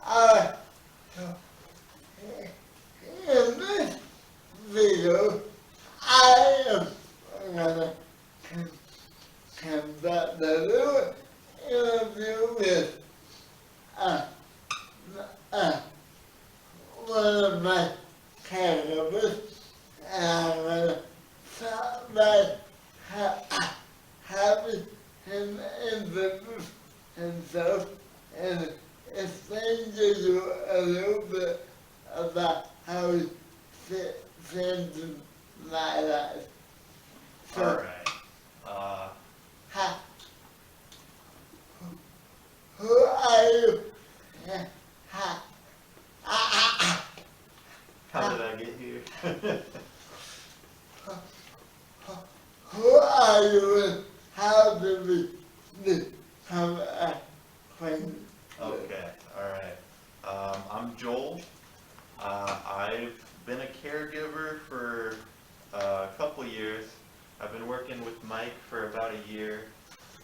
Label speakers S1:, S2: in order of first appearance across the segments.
S1: In this video, I am gonna conduct a little interview with one of my caregivers, and I'm gonna start by having him introduce himself and explain to you a little bit about how he fits into my life. So,
S2: all right.
S1: Who are you?
S2: How did I get here?
S1: Who are you and how did we become acquainted?
S2: Okay, all right. I'm Joel. I've been a caregiver for a couple years. I've been working with Mike for about a year.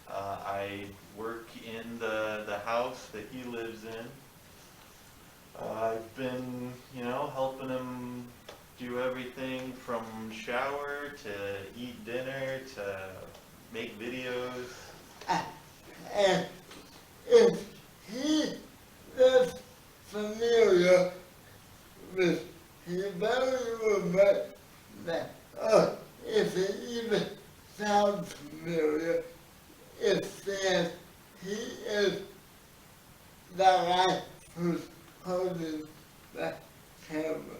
S2: I work in the house that he lives in. I've been, helping him do everything from shower to eat dinner to make videos.
S1: And if he is familiar with his very much that, if he even sounds familiar, it says he is the guy who's holding the camera.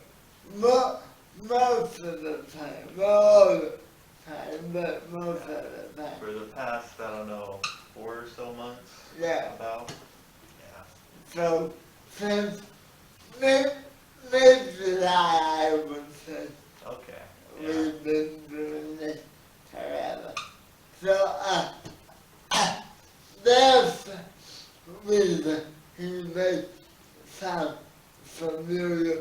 S1: Most of the time, not all the time, but most of the time.
S2: For the past, I don't know, 4 or so months?
S1: Yeah.
S2: About?
S1: So, since maybe I would say
S2: Yeah. Okay. Yeah.
S1: we've been doing this forever. So, there's a reason he may sound familiar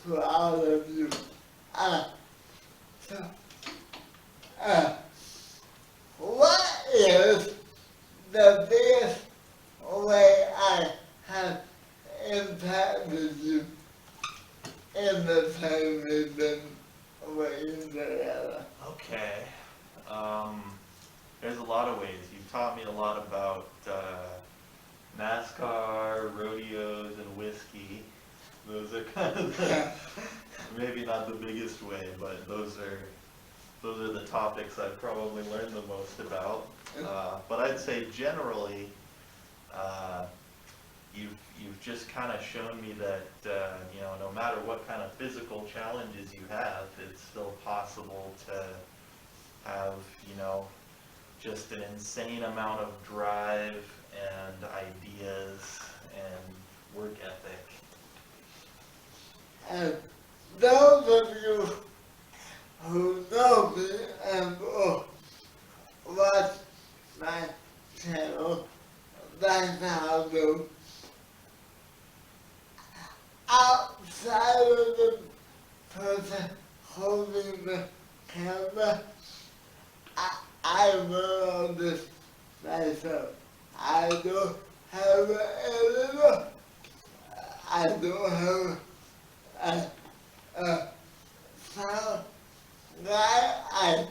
S1: to all of you. What is the best way I have impacted you in the time we've been working together?
S2: Okay. There's a lot of ways. You've taught me a lot about NASCAR, rodeos, and whiskey. Those are kind of maybe not the biggest way, but those are the topics I've probably learned the most about. But I'd say generally, you've just kind of shown me that no matter what kind of physical challenges you have, it's still possible to have just an insane amount of drive and ideas and work ethic.
S1: And those of you who know me and watch my channel, that's how I do. Outside of the person holding the camera, I run all this myself. I don't have an editor. I don't have a sound guy. I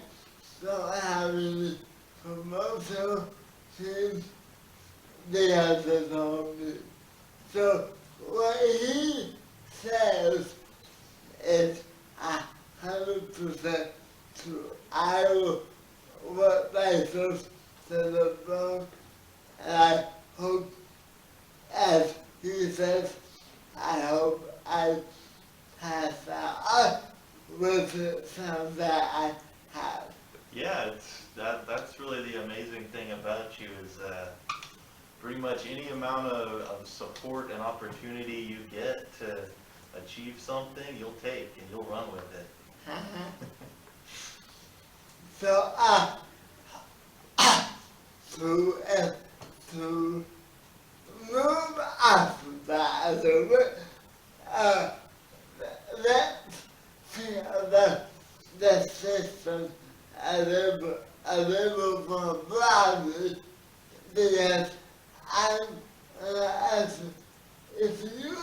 S1: don't have any promotional team. They have to know me. So what he says is 100% true. I will work myself to the bone, and I hope, as he says, I hope I pass out with the sound that I have.
S2: Yeah, that's really the amazing thing about you is pretty much any amount of support and opportunity you get to achieve something, you'll take and you'll run with it.
S1: So, to move after that a little bit, let's see the system a little more broadly, because I'm gonna ask if you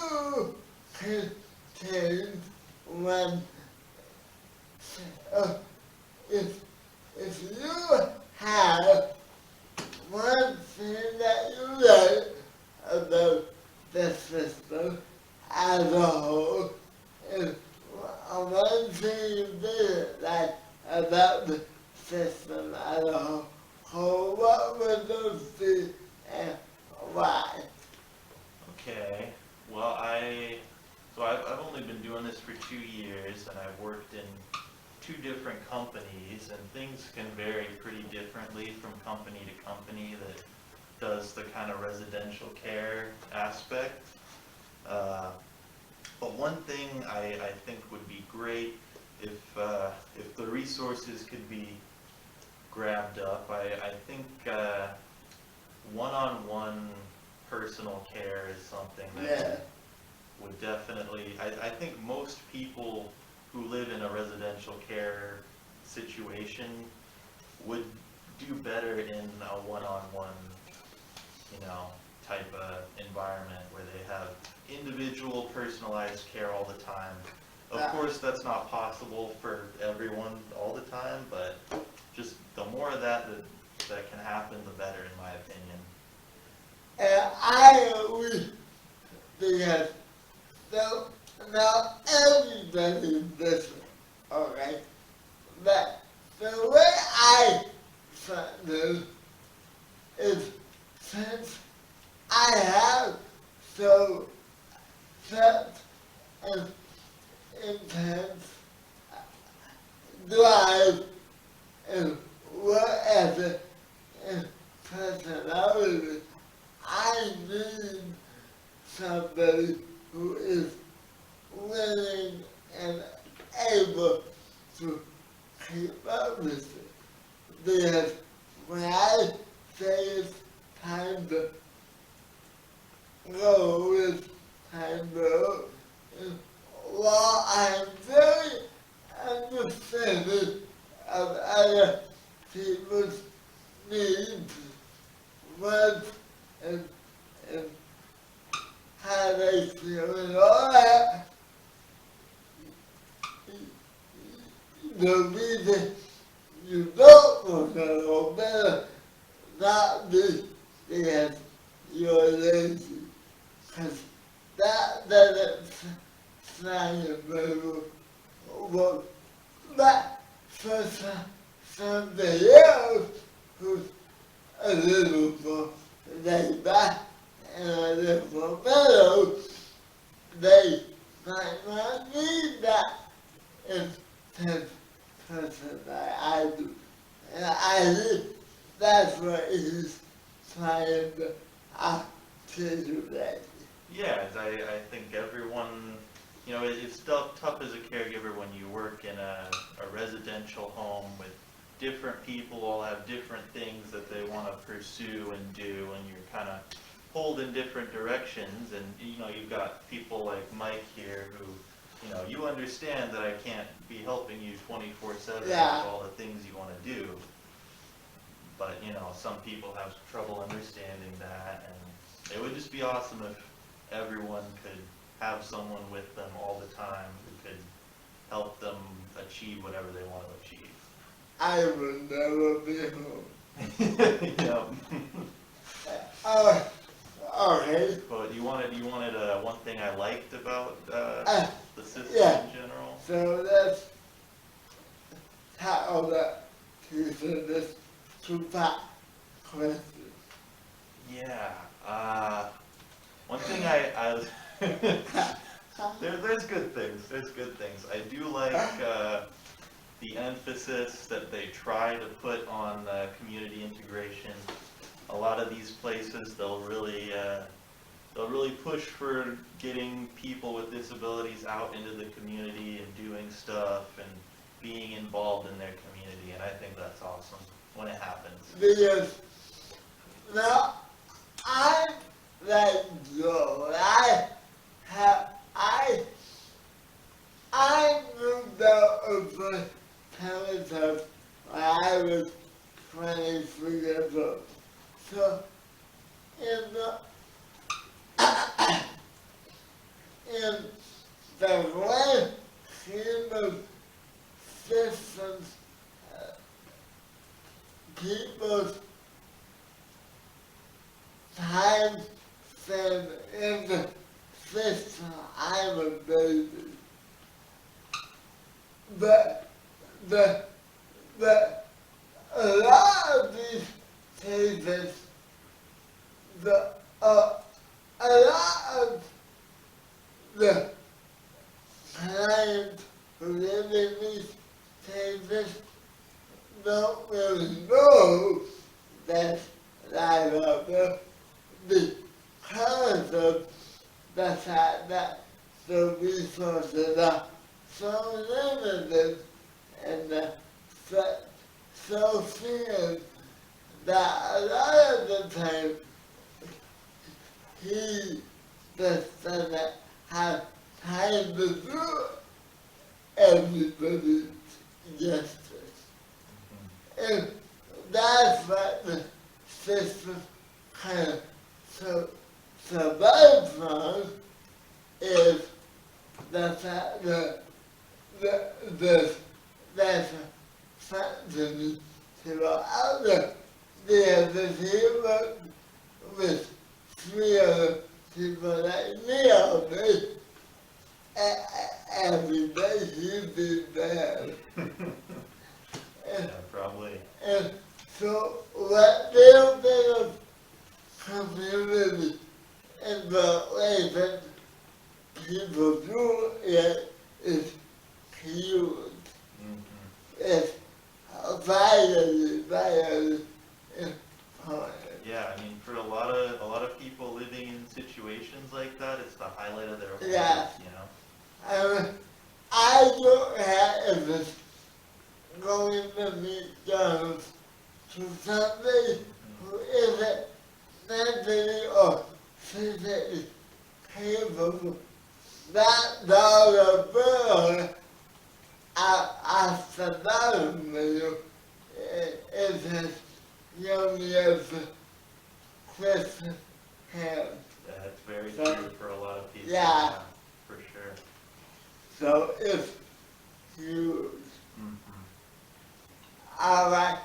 S1: contains when uh, if you have one thing that you like about the system as a whole, is one thing you didn't like about the system as a whole, what would those be and why?
S2: Okay, well, I've only been doing this for 2 years, and I've worked in 2 different companies, and things can vary pretty differently from company to company that does the kind of residential care aspect. But one thing I think would be great if the resources could be grabbed up, I think one-on-one personal care is something that would definitely, I think most people who live in a residential care situation would do better in a one-on-one, type of environment where they have individual personalized care all the time. Of course, that's not possible for everyone all the time, but just the more of that can happen, the better, in my opinion.
S1: And I always, because so now everybody is different, okay? But the way I do is, since I have so such an intense drive and work ethic and personality, I need somebody who is willing and able to keep up with it. Because when I say it's time to go, it's time to go, while I'm very understanding of other people's needs, wants, and how they feel and all that, the reason you don't want to know better not be because you're lazy. Because that doesn't sound very well. But for somebody else who's a little more laid back and a little more mellow, they might not need that intense person that I do. And I think that's what he's trying to articulate.
S2: Yeah, I think everyone, it's tough as a caregiver when you work in a residential home with different people, all have different things that they want to pursue and do, and you're kind of pulled in different directions, and you've got people like Mike here who, you understand that I can't be helping you 24/7 with all the things you want to do, but some people have trouble understanding that, and it would just be awesome if everyone could have someone with them all the time who could help them achieve whatever they want to achieve.
S1: I would never be home.
S2: Yeah.
S1: Okay.
S2: But you wanted one thing I liked about the system in general?
S1: So let's tackle that piece of this two-part question.
S2: Yeah. One thing I there's good things. There's good things. I do like the emphasis that they try to put on community integration. A lot of these places, they'll really push for getting people with disabilities out into the community and doing stuff and being involved in their community, and I think that's awesome when it happens.
S1: Because now I'm like Joe. I moved out of my parents' house when I was 23 years old. So in the way human systems, people's time spent in the system, I'm a baby. But a lot of these cases, a lot of the clients who live in these cases don't really know that I love them because of the fact that the resources are so limited and so few that a lot of the time he just doesn't have time to do everybody's justice. And that's what the system kind of survives from, is the fact that there's something to go out there. There's a human with 3 other people like me all day. Every day he's been bad.
S2: Yeah, probably.
S1: And so what little bit of community and the way that people do it is huge. It's vitally important.
S2: Yeah, I mean, for a lot of people living in situations like that, it's the highlight of their life,
S1: Yeah.
S2: you know?
S1: I don't have this going to McDonald's to somebody who isn't mentally or physically capable. That dollar bill at the bottom menu is as yummy as the Christmas ham.
S2: That's very
S1: So,
S2: true for a lot of people.
S1: yeah.
S2: For sure.
S1: So it's huge.
S2: Mm-hmm.
S1: All right.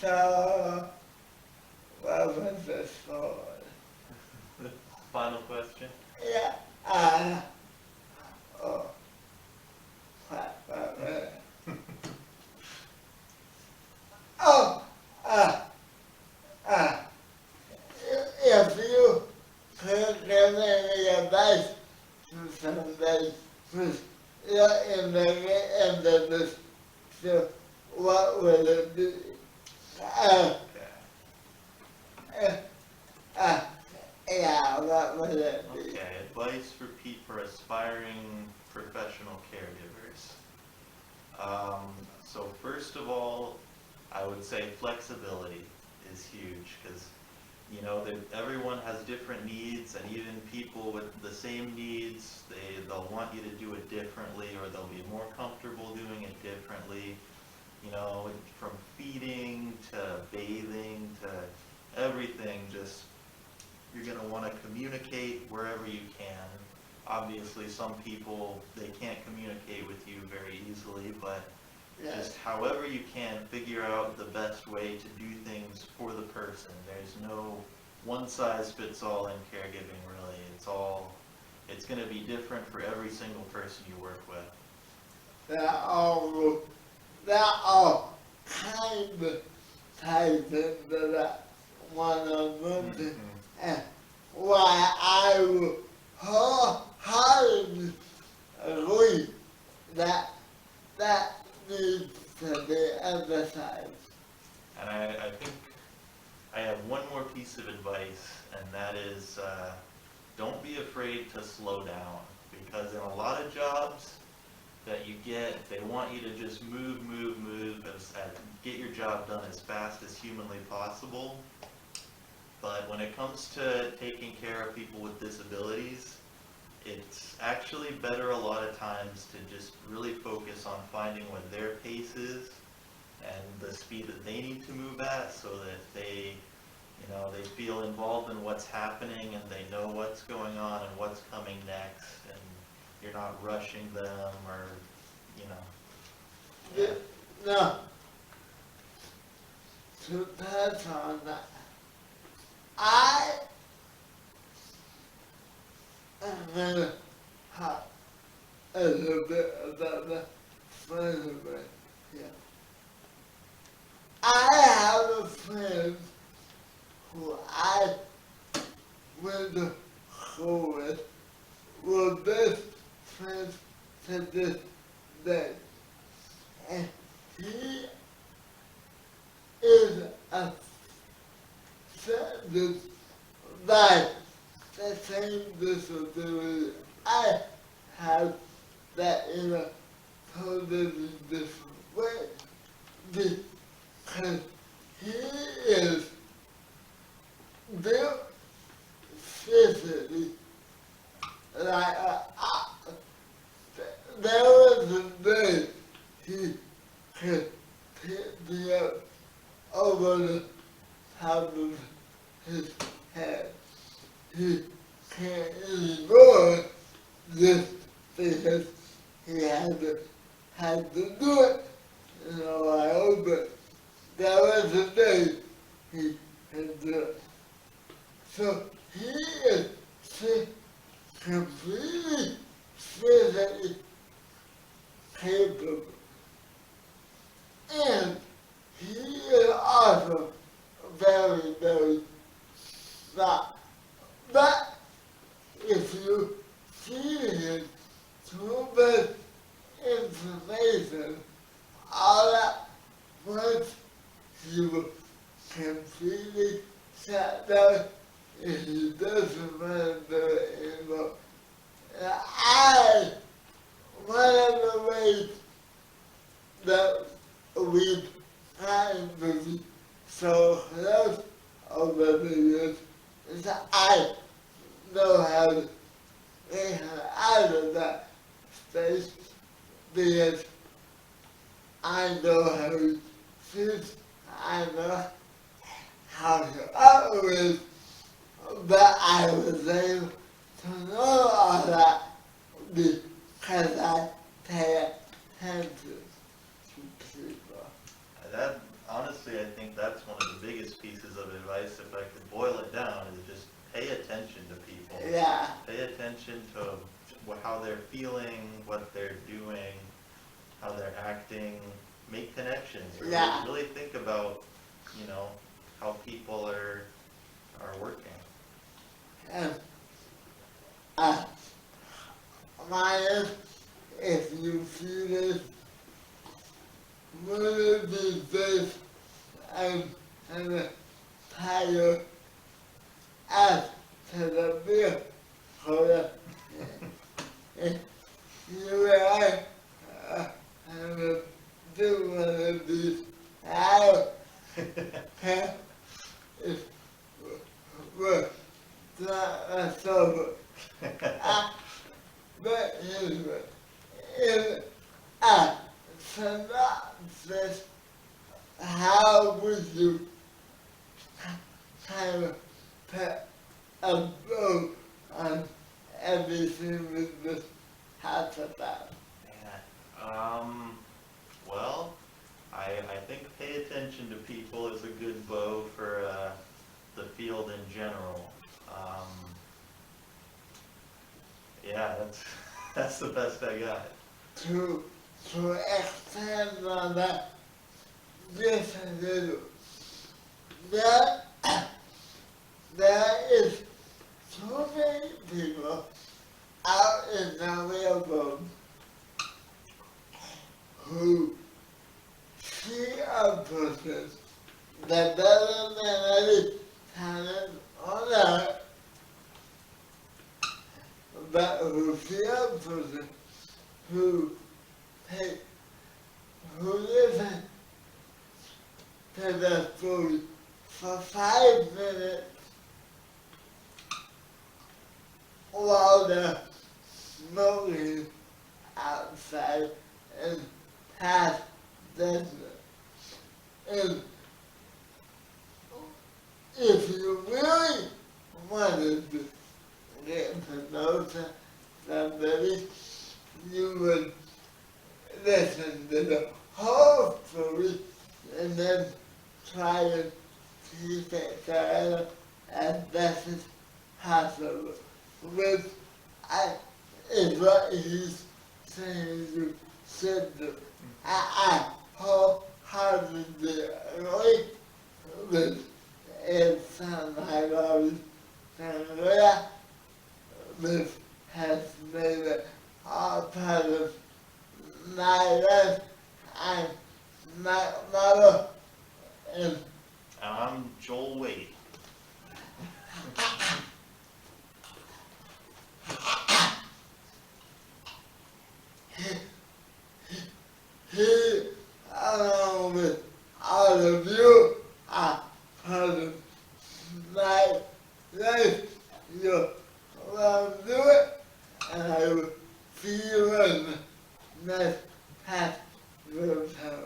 S1: So what was this for?
S2: Final question?
S1: Yeah. Oh. What was it? Oh. If you could give any advice to somebody who's in the so what would it be? Yeah, what would it be?
S2: Okay, advice for aspiring professional caregivers. So first of all, I would say flexibility is huge, because you know everyone has different needs, and even people with the same needs, they'll want you to do it differently, or they'll be more comfortable doing it differently. You know, from feeding to bathing to everything, just you're going to want to communicate wherever you can. Obviously, some people, they can't communicate with you very easily, but just however you can, figure out the best way to do things for the person. There's no one-size-fits-all in caregiving, really. It's going to be different for every single person you work with.
S1: That all kind of ties into that one-on-one thing. And why I would wholeheartedly agree that needs to be emphasized.
S2: And I think I have one more piece of advice, and that is don't be afraid to slow down, because in a lot of jobs that you get, they want you to just move, and get your job done as fast as humanly possible. But when it comes to taking care of people with disabilities, it's actually better a lot of times to just really focus on finding what their pace is and the speed that they need to move at, so that they feel involved in what's happening, and they know what's going on and what's coming next. you're not rushing them or, you know. Yeah.
S1: No, to touch on that, I am gonna talk a little bit about the further here. I have a friend who I went to school with, we're best friends to this day. And he is affected by the same disability I have, that in a totally different way, because he is built physically like there was a day he could pick me up over the top of his head. He can't anymore just because he had to do it in a while, but there was a day he could do it. So he is completely physically capable. And he is also very, very smart. But if you feed him too much information, all at once he will completely shut down and he doesn't want to do it anymore. And one of the ways that we've gotten to be so close over the years is that I know how to get her out of that space because I know how to fix, I know how to operate, but I was able to know all that because I pay attention to people.
S2: That, honestly, I think that's one of the biggest pieces of advice, if I could boil it down, is just pay attention to people.
S1: Yeah.
S2: Pay attention to how they're feeling, what they're doing, how they're acting, make connections.
S1: Yeah.
S2: Really think about, you know, how people are working.
S1: And Maya, if you see this, one of these days, I'm gonna hire us to the beer holder. You and I I'm gonna do one of these. If we're not sober. But anyway, in a synopsis, how would you kind of put a bow on everything we just talked about?
S2: Well, I think pay attention to people is a good bow for the field in general. Yeah, that's the best I got.
S1: To expand on that just a little, there is so many people out in the real world who see a person, developmentally talent or not, but who see a person who listen to the story for 5 minutes while they're smoking outside and past business. And if you really wanted to get to know somebody, you would listen to the whole story and then try to keep it together as best as possible. Which is what he's saying you should do. I wholeheartedly agree with it. Sounds like I was saying, yeah, this has made it all part of my life and my mother. And
S2: I'm Joel Wade.
S1: he, along with all of you, are part of my life. You will do it, and I will see you in the next half of the time.